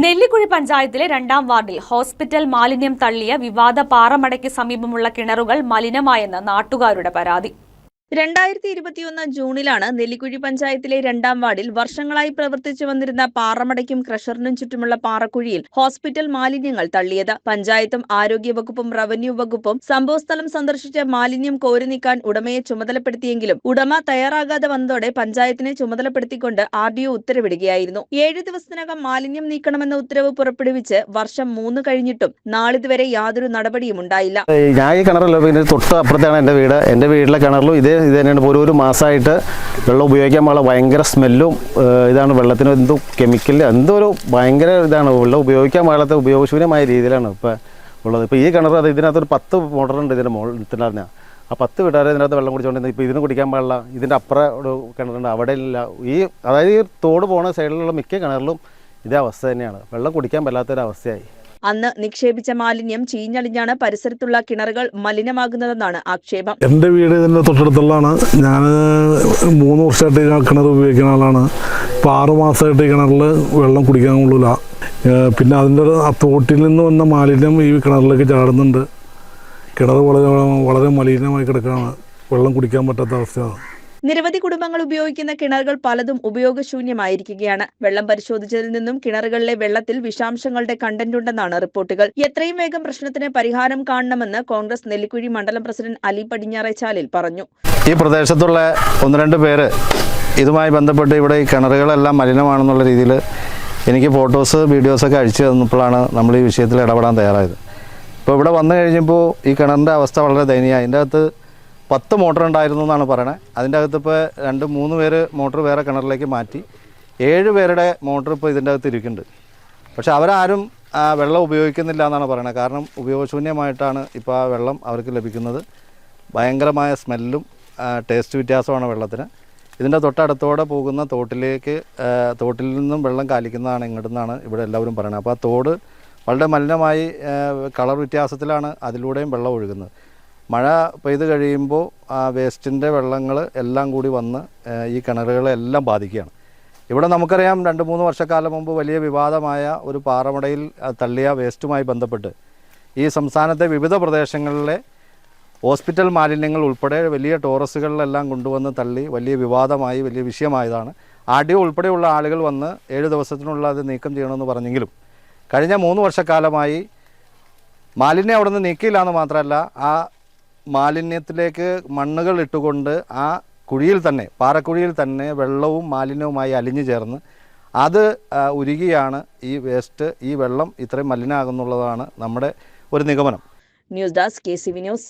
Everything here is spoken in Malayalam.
നെല്ലിക്കുഴി പഞ്ചായത്തിലെ 2ാം വാർഡിൽ ഹോസ്പിറ്റൽ മാലിന്യം തള്ളിയ വിവാദ പാറമടയ്ക്ക് സമീപമുള്ള കിണറുകൾ മലിനമായെന്ന് നാട്ടുകാരുടെ പരാതി. 2021 ജൂണിലാണ് നെല്ലിക്കുഴി പഞ്ചായത്തിലെ 2ാം വാർഡിൽ വർഷങ്ങളായി പ്രവർത്തിച്ചു വന്നിരുന്ന പാറമടയ്ക്കും ക്രഷറിനും ചുറ്റുമുള്ള പാറക്കുഴിയിൽ ഹോസ്പിറ്റൽ മാലിന്യങ്ങൾ തള്ളിയത്. പഞ്ചായത്തും ആരോഗ്യവകുപ്പും റവന്യൂ വകുപ്പും സംഭവസ്ഥലം സന്ദർശിച്ച് മാലിന്യം കോരി നീക്കാൻ ഉടമയെ ചുമതലപ്പെടുത്തിയെങ്കിലും ഉടമ തയ്യാറാകാതെ വന്നതോടെ പഞ്ചായത്തിനെ ചുമതലപ്പെടുത്തിക്കൊണ്ട് RDO ഉത്തരവിടുകയായിരുന്നു. 7 ദിവസത്തിനകം മാലിന്യം നീക്കണമെന്ന ഉത്തരവ് പുറപ്പെടുവിച്ച് വർഷം 3 കഴിഞ്ഞിട്ടും നാളിതുവരെ യാതൊരു നടപടിയും ഉണ്ടായില്ല. ഞാൻ ഈ കിണറല്ലോ, പിന്നെ തൊട്ട് അപ്പുറത്താണ് എൻ്റെ വീട്. എൻ്റെ വീട്ടിലെ കിണറിലും ഇത് തന്നെയാണ്. ഒരു മാസമായിട്ട് വെള്ളം ഉപയോഗിക്കാൻ പാടില്ല, ഭയങ്കര സ്മെല്ലും ഇതാണ്. വെള്ളത്തിന് എന്തോ കെമിക്കൽ എന്തോ ഒരു ഭയങ്കര ഇതാണ്. വെള്ളം ഉപയോഗിക്കാൻ പാടാത്ത ഉപയോഗശൂന്യമായ രീതിയിലാണ് ഇപ്പോൾ ഉള്ളത്. ഇപ്പോൾ ഈ കിണർ അത് ഇതിനകത്തൊരു 10 മോട്ടറുണ്ട് ഇതിൻ്റെ മുകളിൽ. ആ 10 വീട്ടുകാരെ ഇതിനകത്ത് വെള്ളം കുടിച്ചുകൊണ്ടിരുന്നത്. ഇപ്പോൾ ഇതിന് കുടിക്കാൻ പാടില്ല. ഇതിൻ്റെ അപ്പുറം ഒരു കിണറുണ്ട്, അവിടെ ഇല്ല. അതായത് ഈ തോട് പോകുന്ന സൈഡിലുള്ള മിക്ക കിണറിലും ഇതേ അവസ്ഥ തന്നെയാണ്. വെള്ളം കുടിക്കാൻ പറ്റാത്തൊരവസ്ഥയായി. അന്ന് നിക്ഷേപിച്ച മാലിന്യം ചീഞ്ഞളിഞ്ഞാണ് പരിസരത്തുള്ള കിണറുകൾ മലിനമാകുന്നതെന്നാണ് ആക്ഷേപം. എൻ്റെ വീട് ഇതിൻ്റെ തൊട്ടടുത്തുള്ളതാണ്. ഞാൻ 3 വർഷമായിട്ട് കിണർ ഉപയോഗിക്കുന്ന ആളാണ്. ഇപ്പോൾ 6 മാസമായിട്ട് ഈ കിണറിൽ വെള്ളം കുടിക്കാൻ കൊള്ളില്ല. പിന്നെ അതിൻ്റെ ആ തോട്ടിൽ നിന്ന് വന്ന മാലിന്യം ഈ കിണറിലേക്ക് ചാടുന്നുണ്ട്. കിണർ വളരെ മലിനമായി കിടക്കുകയാണ്. വെള്ളം കുടിക്കാൻ പറ്റാത്ത അവസ്ഥയാണ്. നിരവധി കുടുംബങ്ങൾ ഉപയോഗിക്കുന്ന കിണറുകൾ പലതും ഉപയോഗശൂന്യമായിരിക്കുകയാണ്. വെള്ളം പരിശോധിച്ചതിൽ നിന്നും കിണറുകളിലെ വെള്ളത്തിൽ വിഷാംശങ്ങളുടെ കണ്ടന്റ് ഉണ്ടെന്നാണ് റിപ്പോർട്ടുകൾ. എത്രയും വേഗം പ്രശ്നത്തിന് പരിഹാരം കാണണമെന്ന് കോൺഗ്രസ് നെല്ലിക്കുഴി മണ്ഡലം പ്രസിഡന്റ് അലി പടിഞ്ഞാറേച്ചാലിൽ പറഞ്ഞു. ഈ പ്രദേശത്തുള്ള 1-2 പേര് ഇതുമായി ബന്ധപ്പെട്ട് ഇവിടെ ഈ കിണറുകളെല്ലാം മലിനമാണെന്നുള്ള രീതിയിൽ എനിക്ക് ഫോട്ടോസ് വീഡിയോസൊക്കെ അയച്ചു തന്നപ്പോഴാണ് നമ്മൾ ഈ വിഷയത്തിൽ ഇടപെടാൻ തയ്യാറായത്. ഇപ്പോൾ ഇവിടെ വന്നു കഴിഞ്ഞപ്പോൾ ഈ കിണറിൻ്റെ അവസ്ഥ വളരെ ദയനീയമാണ്. അതിൻ്റെ അകത്ത് 10 മോട്ടർ ഉണ്ടായിരുന്നു എന്നാണ് പറയണത്. അതിൻ്റെ അകത്ത് ഇപ്പോൾ 2-3 പേര് മോട്ടർ വേറെ കിണറിലേക്ക് മാറ്റി. 7 പേരുടെ മോട്ടർ ഇപ്പോൾ ഇതിൻ്റെ അകത്ത് ഇരിക്കുന്നുണ്ട്. പക്ഷേ അവരാരും വെള്ളം ഉപയോഗിക്കുന്നില്ല എന്നാണ് പറയണത്. കാരണം ഉപയോഗശൂന്യമായിട്ടാണ് ഇപ്പോൾ ആ വെള്ളം അവർക്ക് ലഭിക്കുന്നത്. ഭയങ്കരമായ സ്മെല്ലും ടേസ്റ്റ് വ്യത്യാസമാണ് വെള്ളത്തിന്. ഇതിൻ്റെ തൊട്ടടുത്തോടെ പോകുന്ന തോട്ടിൽ നിന്നും വെള്ളം കാലിക്കുന്നതാണ് ഇങ്ങോട്ടെന്നാണ് ഇവിടെ എല്ലാവരും പറയുന്നത്. അപ്പോൾ ആ തോട് വളരെ മലിനമായി കളർ വ്യത്യാസത്തിലാണ് അതിലൂടെയും വെള്ളം ഒഴുകുന്നത്. മഴ പെയ്ത് കഴിയുമ്പോൾ ആ വേസ്റ്റിൻ്റെ വെള്ളങ്ങൾ എല്ലാം കൂടി വന്ന് ഈ കിണറുകളെല്ലാം ബാധിക്കുകയാണ്. ഇവിടെ നമുക്കറിയാം 2-3 വർഷക്കാലം മുമ്പ് വലിയ വിവാദമായ ഒരു പാറമടയിൽ തള്ളിയ വേസ്റ്റുമായി ബന്ധപ്പെട്ട് ഈ സംസ്ഥാനത്തെ വിവിധ പ്രദേശങ്ങളിലെ ഹോസ്പിറ്റൽ മാലിന്യങ്ങൾ ഉൾപ്പെടെ വലിയ ടോറസുകളിലെല്ലാം കൊണ്ടുവന്ന് തള്ളി വലിയ വിവാദമായി വലിയ വിഷയമായതാണ്. RDO ഉൾപ്പെടെയുള്ള ആളുകൾ വന്ന് 7 ദിവസത്തിനുള്ള അത് നീക്കം ചെയ്യണമെന്ന് പറഞ്ഞെങ്കിലും കഴിഞ്ഞ 3 വർഷക്കാലമായി മാലിന്യം അവിടെ നിന്ന് നീക്കിയില്ല എന്ന് മാത്രമല്ല, ആ മാലിന്യത്തിലേക്ക് മണ്ണുകൾ ഇട്ടുകൊണ്ട് ആ കുഴിയിൽ തന്നെ, പാറക്കുഴിയിൽ തന്നെ വെള്ളവും മാലിന്യവുമായി അലിഞ്ഞു ചേർന്ന് അത് ഉരുകിയാണ് ഈ വെള്ളം ഇത്രയും മലിനമാകുന്നുള്ളതാണ് നമ്മുടെ ഒരു നിഗമനം. News desk KCV news.